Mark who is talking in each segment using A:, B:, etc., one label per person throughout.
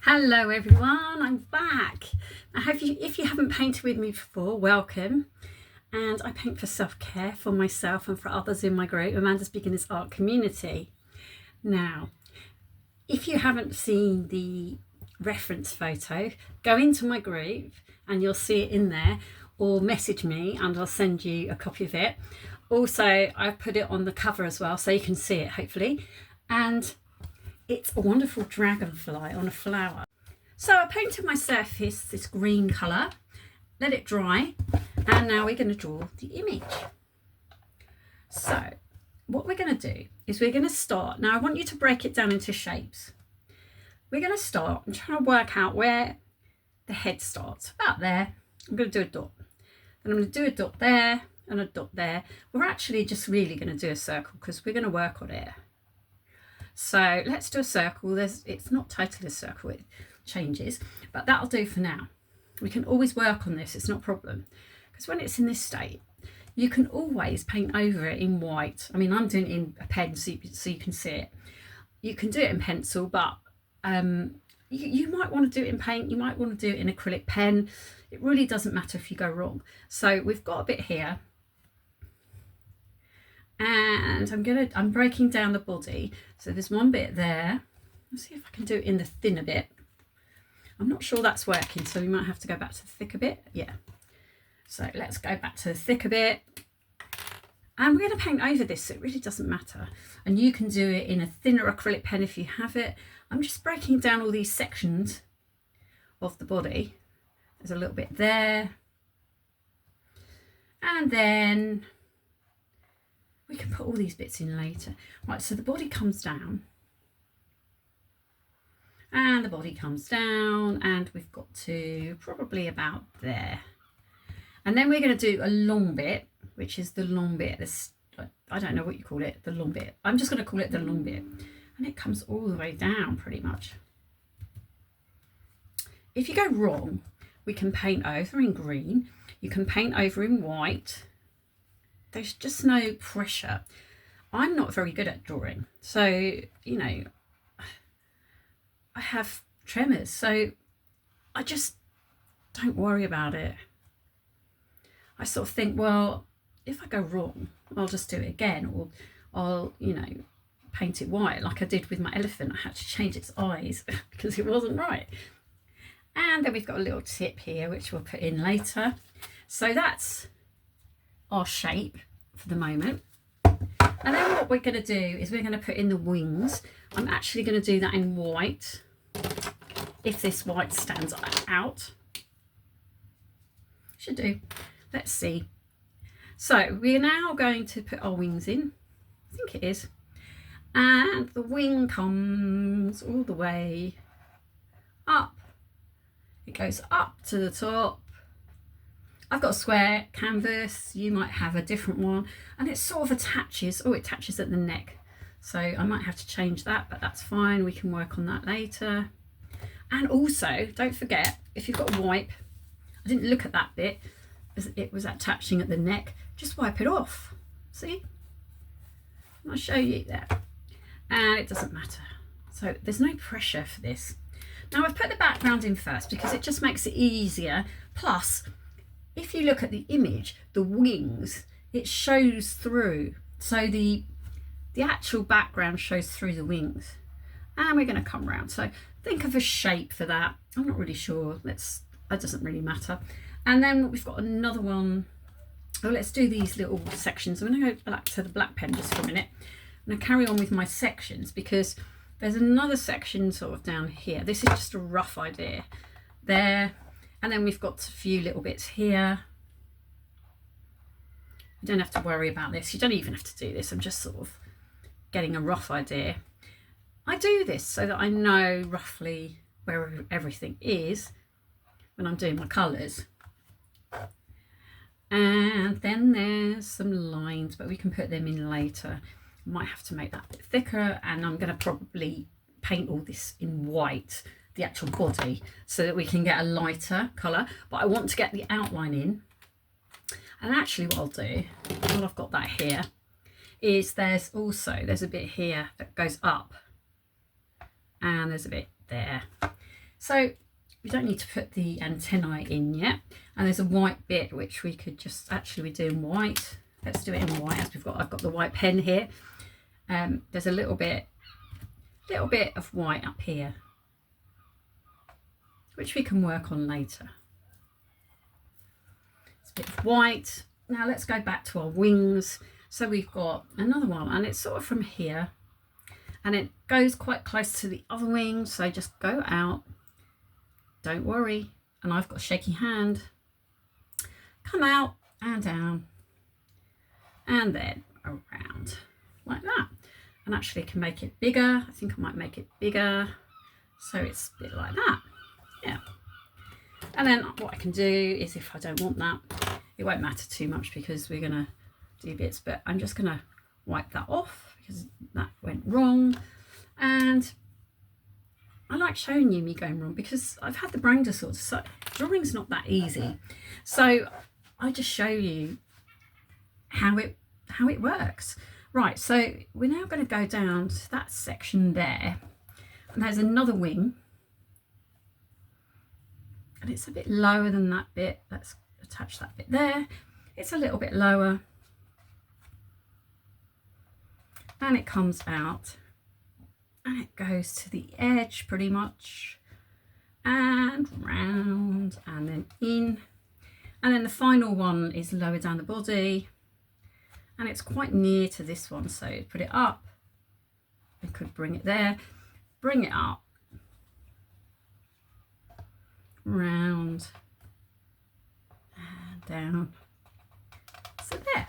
A: Hello everyone, I'm back. If you haven't painted with me before, welcome. And I paint for self-care for myself and for others in my group, Amanda's Beginners Art Community. Now, if you haven't seen the reference photo, go into my group and you'll see it in there, or message me and I'll send you a copy of it. Also, I've put it on the cover as well, so you can see it hopefully. And it's a wonderful dragonfly on a flower. So I painted my surface this green colour, let it dry, and now we're going to draw the image. So what we're going to do is we're going to start. Now I want you to break it down into shapes. We're going to start and try to work out where the head starts. About there. I'm going to do a dot. Then I'm going to do a dot there and a dot there. We're actually just really going to do a circle because we're going to work on it. So let's do a circle. It's not totally a circle, it changes, but that'll do for now. We can always work on this, it's not a problem. Because when it's in this state, you can always paint over it in white. I mean, I'm doing it in a pen so you can see it. You can do it in pencil, but you might want to do it in paint, you might want to do it in acrylic pen. It really doesn't matter if you go wrong. So we've got a bit here. And I'm breaking down the body. So there's one bit there. Let's see if I can do it in the thinner bit. I'm not sure that's working, so we might have to go back to the thicker bit. Yeah. So let's go back to the thicker bit. And we're going to paint over this, so it really doesn't matter. And you can do it in a thinner acrylic pen if you have it. I'm just breaking down all these sections of the body. There's a little bit there. And then we can put all these bits in later. Right, so the body comes down. And the body comes down, and we've got to probably about there. And then we're going to do a long bit, which is the long bit. This, I don't know what you call it, the long bit. I'm just going to call it the long bit. And it comes all the way down pretty much. If you go wrong, we can paint over in green. You can paint over in white. There's just no pressure. I'm not very good at drawing. So, you know, I have tremors. So I just don't worry about it. I sort of think, well, if I go wrong, I'll just do it again. Or I'll, you know, paint it white like I did with my elephant. I had to change its eyes because it wasn't right. And then we've got a little tip here, which we'll put in later. So that's our shape for the moment. And then what we're going to do is we're going to put in the wings. I'm actually going to do that in white, if this white stands out. Should do. Let's see. So we're now going to put our wings in. I think it is. And the wing comes all the way up. It goes up to the top. I've got a square canvas, you might have a different one, and it sort of attaches, it attaches at the neck. So I might have to change that, but that's fine, we can work on that later. And also, don't forget, if you've got a wipe, I didn't look at that bit, as it was attaching at the neck, just wipe it off, see? I'll show you that. And it doesn't matter. So there's no pressure for this. Now I've put the background in first because it just makes it easier, plus, if you look at the image, the wings, it shows through. So the actual background shows through the wings. And we're going to come round. So think of a shape for that. I'm not really sure. That doesn't really matter. And then we've got another one. Oh, let's do these little sections. I'm going to go back to the black pen just for a minute. I'm going to carry on with my sections because there's another section sort of down here. This is just a rough idea. There. And then we've got a few little bits here. You don't have to worry about this. You don't even have to do this. I'm just sort of getting a rough idea. I do this so that I know roughly where everything is when I'm doing my colours. And then there's some lines, but we can put them in later. I might have to make that a bit thicker, and I'm going to probably paint all this in white, the actual body, so that we can get a lighter colour, but I want to get the outline in. And actually what I'll do, while I've got that here, is there's a bit here that goes up, and there's a bit there. So we don't need to put the antennae in yet. And there's a white bit which we could just, actually we're doing white. Let's do it in white as I've got the white pen here. There's a little bit of white up here, which we can work on later. It's a bit of white. Now let's go back to our wings. So we've got another one, and it's sort of from here, and it goes quite close to the other wing. So just go out, don't worry. And I've got a shaky hand. Come out and down, and then around like that. And actually I can make it bigger. I think I might make it bigger, so it's a bit like that. Yeah. And then what I can do is, if I don't want that, it won't matter too much because we're gonna do bits, but I'm just gonna wipe that off because that went wrong. And I like showing you me going wrong because I've had the brain disorder, so drawing's not that easy. So I just show you how it works. Right, so we're now going to go down to that section there, and there's another wing, and it's a bit lower than that bit. Let's attach that bit there. It's a little bit lower, and it comes out, and it goes to the edge pretty much, and round, and then in, and then the final one is lower down the body. And it's quite near to this one, so put it up. We could bring it there, bring it up, round, and down. So there.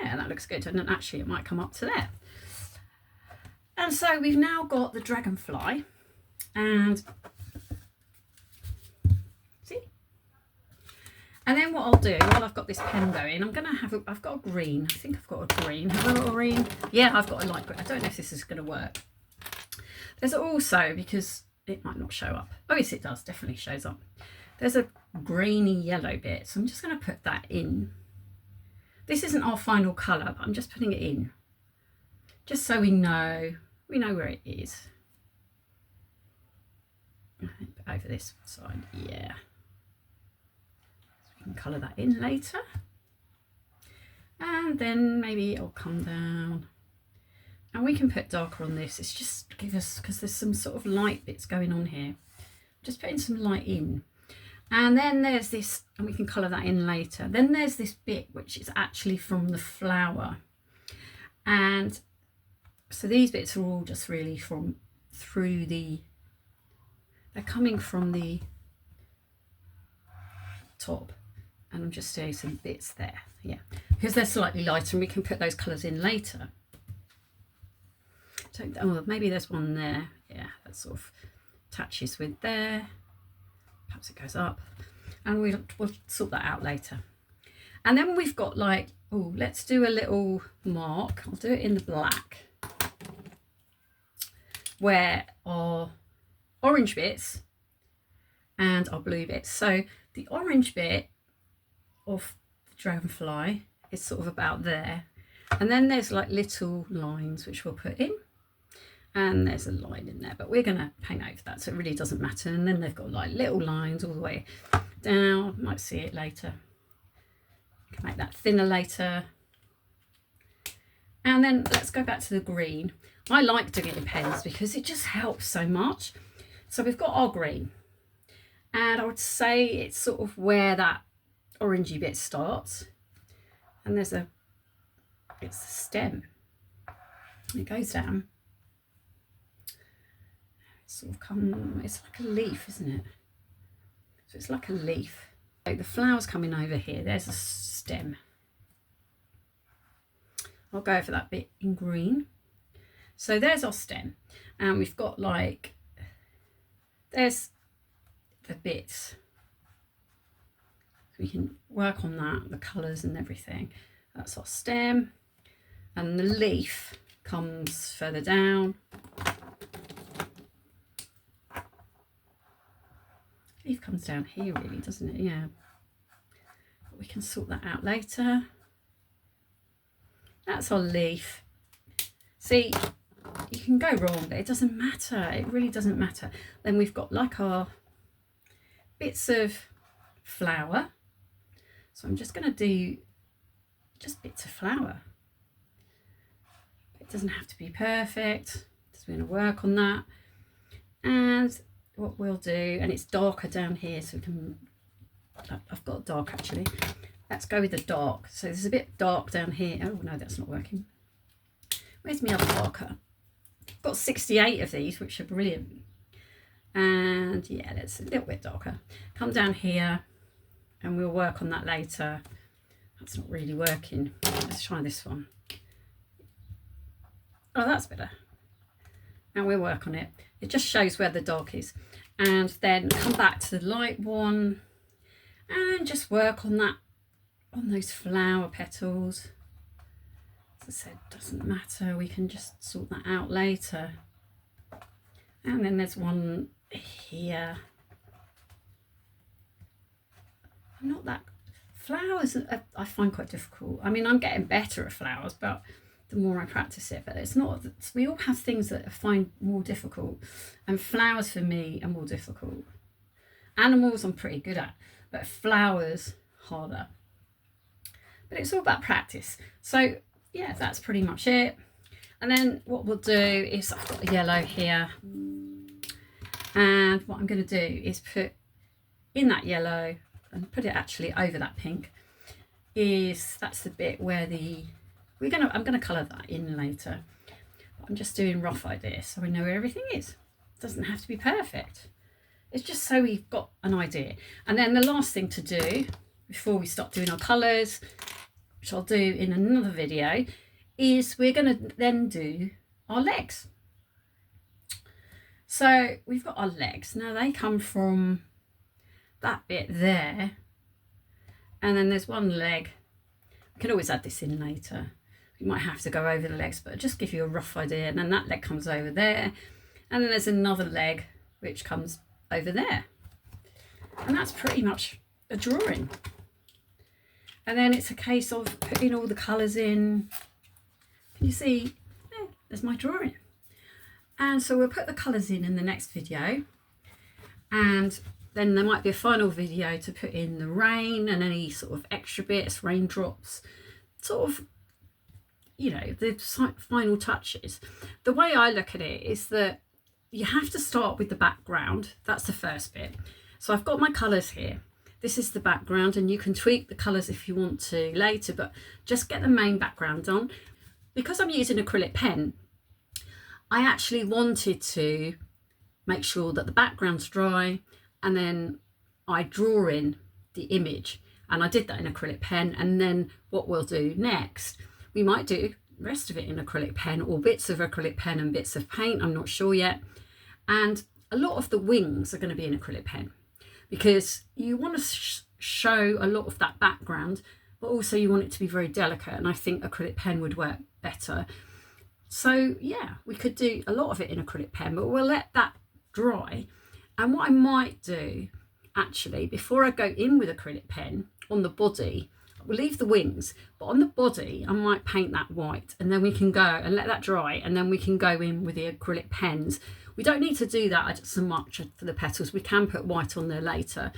A: Yeah, that looks good. And then actually it might come up to there. And so we've now got the dragonfly, and and then what I'll do, while I've got this pen going, I'm going to have I've got a green. I think I've got a green. Have I got a green? Yeah, I've got a light green. I don't know if this is going to work. There's also, because it might not show up. Oh, yes, it does. Definitely shows up. There's a greeny yellow bit. So I'm just going to put that in. This isn't our final colour, but I'm just putting it in. Just so we know where it is. Over this side, yeah. Colour that in later, and then maybe it'll come down, and we can put darker on this. It's just to give us, because there's some sort of light bits going on here, just putting some light in. And then there's this, and we can colour that in later. Then there's this bit which is actually from the flower, and so these bits are all just really they're coming from the top. And I'm just doing some bits there, yeah, because they're slightly lighter, and we can put those colours in later. So, oh, maybe there's one there, yeah, that sort of attaches with there. Perhaps it goes up, and we'll sort that out later. And then we've got like, oh, let's do a little mark. I'll do it in the black, where our orange bits and our blue bits. So the orange bit of the dragonfly is sort of about there, and then there's like little lines which we'll put in, and there's a line in there, but we're going to paint over that, so it really doesn't matter. And then they've got like little lines all the way down. Might see it later, can make that thinner later. And then let's go back to the green. I like doing it in pens because it just helps so much. So we've got our green, and I would say it's sort of where that orangey bit starts, and it's the stem. It goes down. It's sort of it's like a leaf, isn't it? So it's like a leaf. Like the flower's coming over here. There's a stem. I'll go for that bit in green. So there's our stem, and we've got like, there's the bits. We can work on that, the colours and everything. That's our stem, and the leaf comes further down. Leaf comes down here really, doesn't it? Yeah. But we can sort that out later. That's our leaf. See, you can go wrong, but it doesn't matter. It really doesn't matter. Then we've got like our bits of flower. So I'm just going to do just bits of flower. It doesn't have to be perfect. Just going to work on that. And what we'll do, and it's darker down here, so we can, I've got dark actually. Let's go with the dark. So there's a bit dark down here. Oh no, that's not working. Where's my other marker? I've got 68 of these, which are brilliant. And yeah, that's a little bit darker. Come down here and we'll work on that later. That's not really working. Let's try this one. Oh, that's better. And we'll work on it. It just shows where the dark is. And then come back to the light one and just work on that, on those flower petals. As I said, doesn't matter. We can just sort that out later. And then there's one here. I'm not that, flowers I find quite difficult. I mean, I'm getting better at flowers, but the more I practice it, but it's not, we all have things that I find more difficult, and flowers for me are more difficult. Animals I'm pretty good at, but flowers harder. But it's all about practice. So yeah, that's pretty much it. And then what we'll do is, I've got a yellow here, and what I'm going to do is put in that yellow and put it actually over that pink. That's the bit where I'm going to colour that in later. But I'm just doing rough ideas so we know where everything is. It doesn't have to be perfect. It's just so we've got an idea. And then the last thing to do before we start doing our colours, which I'll do in another video, is we're going to then do our legs. So we've got our legs. Now they come from that bit there. And then there's one leg. We can always add this in later. You might have to go over the legs, but just give you a rough idea. And then that leg comes over there. And then there's another leg which comes over there. And that's pretty much a drawing. And then it's a case of putting all the colours in. Can you see? There's my drawing. And so we'll put the colours in the next video. And then there might be a final video to put in the rain and any sort of extra bits, raindrops, sort of, you know, the final touches. The way I look at it is that you have to start with the background. That's the first bit. So I've got my colours here. This is the background, and you can tweak the colours if you want to later, but just get the main background on. Because I'm using acrylic pen, I actually wanted to make sure that the background's dry, and then I draw in the image, and I did that in acrylic pen. And then what we'll do next, we might do the rest of it in acrylic pen, or bits of acrylic pen and bits of paint, I'm not sure yet. And a lot of the wings are going to be in acrylic pen, because you want to show a lot of that background, but also you want it to be very delicate, and I think acrylic pen would work better. So yeah, we could do a lot of it in acrylic pen, but we'll let that dry. And what I might do, actually, before I go in with acrylic pen on the body, we'll leave the wings, but on the body I might paint that white, and then we can go and let that dry, and then we can go in with the acrylic pens. We don't need to do that so much for the petals. We can put white on there later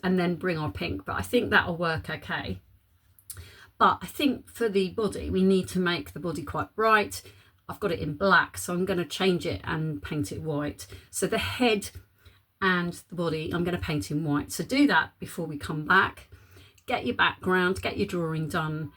A: and then bring our pink, but I think that'll work okay. But I think for the body, we need to make the body quite bright. I've got it in black, so I'm going to change it and paint it white. So the head and the body, I'm going to paint in white. So do that before we come back. Get your background, get your drawing done,